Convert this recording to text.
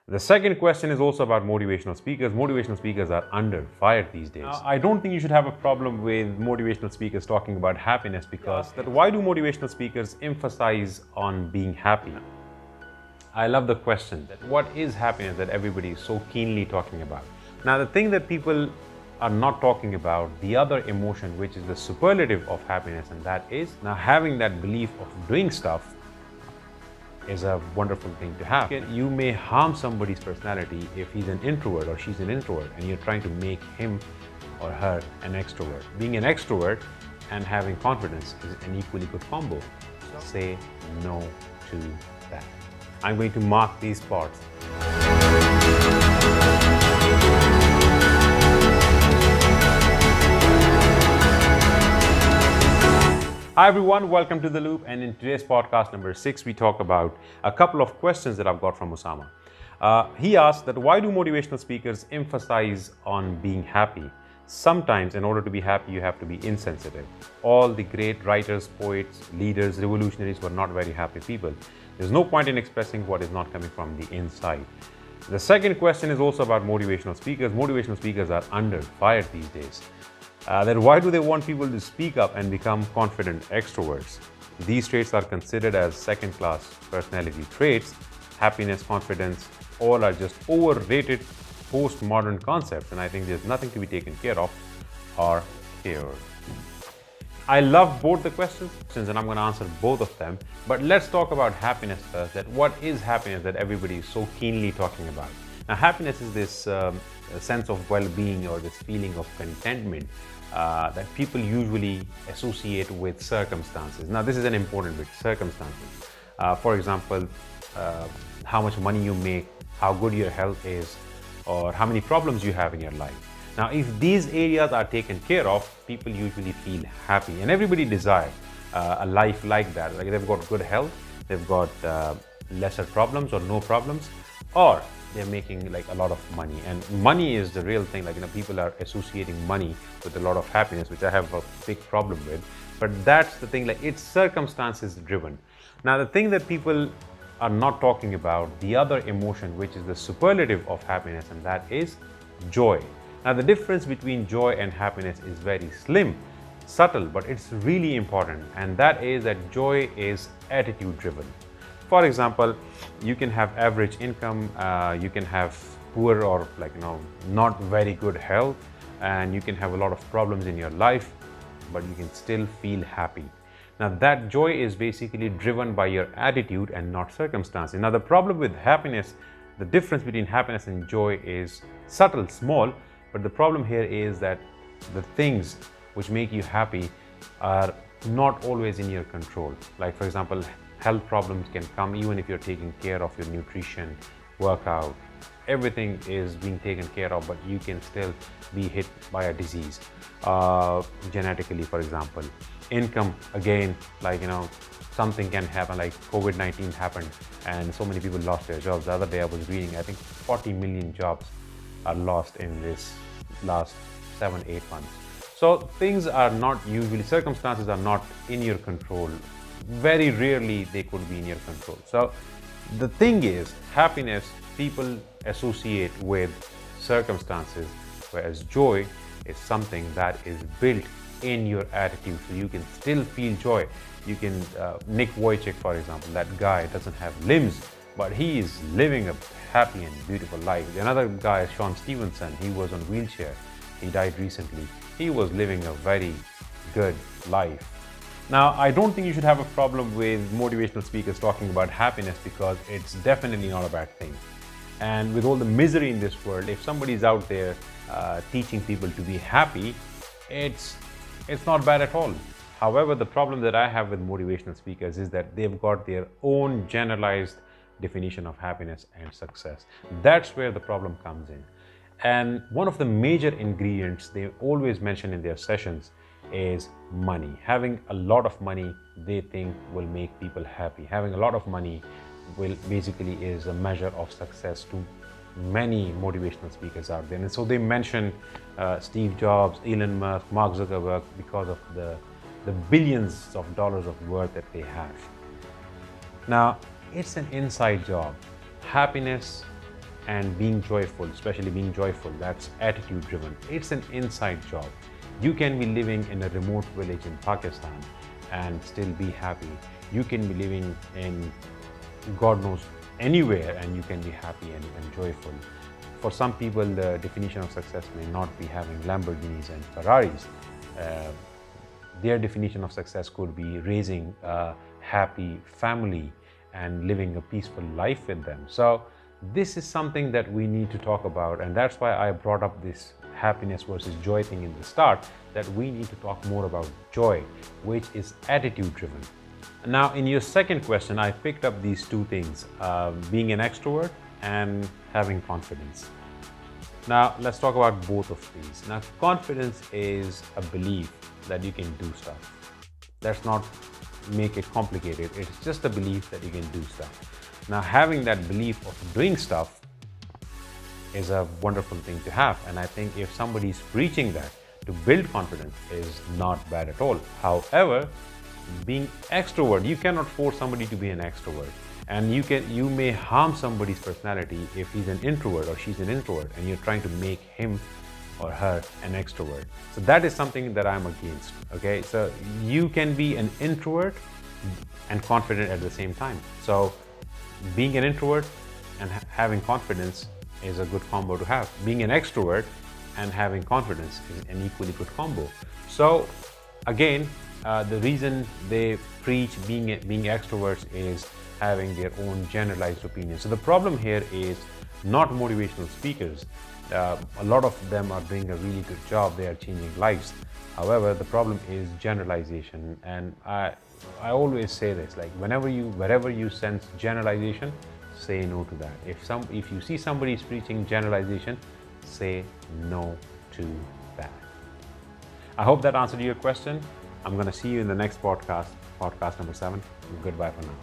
The second question is also about motivational speakers. Motivational speakers are under fire these days. Now, I don't think you should have a problem with motivational speakers talking about happiness because why do motivational speakers emphasize on being happy? I love the question that what is happiness that everybody is so keenly talking about. Now, the thing that people are not talking about, the other emotion, which is the superlative of happiness, and that is now having that belief of doing stuff is a wonderful thing to have. You may harm somebody's personality if he's an introvert or she's an introvert and you're trying to make him or her an extrovert. Being an extrovert and having confidence is an equally good combo. Say no to that. I'm going to mark these spots. Hi everyone, welcome to The Loop, and in today's podcast number 6, we talk about a couple of questions that I've got from Osama. He asked that why do motivational speakers emphasize on being happy? Sometimes in order to be happy, you have to be insensitive. All the great writers, poets, leaders, revolutionaries were not very happy people. There's no point in expressing what is not coming from the inside. The second question is also about motivational speakers. Motivational speakers are under fire these days. Then why do they want people to speak up and become confident extroverts? These traits are considered as second-class personality traits. Happiness, confidence, all are just overrated postmodern concepts, and I think there's nothing to be taken care of or cared. I love both the questions, and I'm going to answer both of them. But let's talk about happiness first. That what is happiness that everybody is so keenly talking about? Now, happiness is this sense of well-being or this feeling of contentment that people usually associate with circumstances. Now, this is an important bit, circumstances. For example, how much money you make, how good your health is, or how many problems you have in your life. Now, if these areas are taken care of, people usually feel happy, and everybody desires a life like that. Like they've got good health, they've got lesser problems or no problems, or they're making like a lot of money. And money is the real thing. Like, people are associating money with a lot of happiness, which I have a big problem with. But that's the thing, like it's circumstances driven. Now, the thing that people are not talking about, the other emotion, which is the superlative of happiness, and that is joy. Now, the difference between joy and happiness is very slim, subtle, but it's really important. And that is that joy is attitude driven. For example, you can have average income, you can have poor or not very good health, and you can have a lot of problems in your life, but you can still feel happy. Now, that joy is basically driven by your attitude and not circumstances. Now, the problem with happiness, the difference between happiness and joy is subtle, small, but the problem here is that the things which make you happy are not always in your control. Like, for example, health problems can come even if you're taking care of your nutrition, workout, everything is being taken care of, but you can still be hit by a disease, genetically, for example. Income, again, something can happen, like COVID-19 happened and so many people lost their jobs. The other day I was reading, I think 40 million jobs are lost in this last 7-8 months. So things are not usually, circumstances are not in your control. Very rarely they could be in your control. So the thing is, happiness people associate with circumstances, whereas joy is something that is built in your attitude. So you can still feel joy. You can, Nick Wojcik, for example, that guy doesn't have limbs, but he is living a happy and beautiful life. Another guy, Sean Stevenson, he was on a wheelchair. He died recently. He was living a very good life. Now, I don't think you should have a problem with motivational speakers talking about happiness because it's definitely not a bad thing. And with all the misery in this world, if somebody's out there teaching people to be happy, it's not bad at all. However, the problem that I have with motivational speakers is that they've got their own generalized definition of happiness and success. That's where the problem comes in. And one of the major ingredients they always mention in their sessions is money. Having a lot of money, they think, will make people happy. Having a lot of money basically is a measure of success to many motivational speakers out there. And so they mention Steve Jobs, Elon Musk, Mark Zuckerberg because of the billions of dollars of worth that they have. Now, it's an inside job. Happiness and being joyful, especially being joyful, that's attitude driven. It's an inside job. You can be living in a remote village in Pakistan and still be happy. You can be living in God knows anywhere and you can be happy and joyful. For some people, the definition of success may not be having Lamborghinis and Ferraris. Their definition of success could be raising a happy family and living a peaceful life with them. So this is something that we need to talk about, and that's why I brought up this happiness versus joy thing in the start, that we need to talk more about joy, which is attitude driven. Now, in your second question, I picked up these two things, being an extrovert and having confidence. Now, let's talk about both of these. Now, confidence is a belief that you can do stuff. Let's not make it complicated. It's just a belief that you can do stuff. Now, having that belief of doing stuff is a wonderful thing to have. And I think if somebody is preaching that to build confidence is not bad at all. However, being extrovert, you cannot force somebody to be an extrovert. And you may harm somebody's personality if he's an introvert or she's an introvert and you're trying to make him or her an extrovert. So that is something that I'm against. Okay, so you can be an introvert and confident at the same time. So being an introvert and having confidence is a good combo to have. Being an extrovert and having confidence is an equally good combo. So again, the reason they preach being extroverts is having their own generalized opinions. So the problem here is not motivational speakers. A lot of them are doing a really good job. They are changing lives. However, the problem is generalization. And I always say this, like wherever you sense generalization, say no to that. If you see somebody is preaching generalization, say no to that. I hope that answered your question. I'm going to see you in the next podcast number 7. Goodbye for now.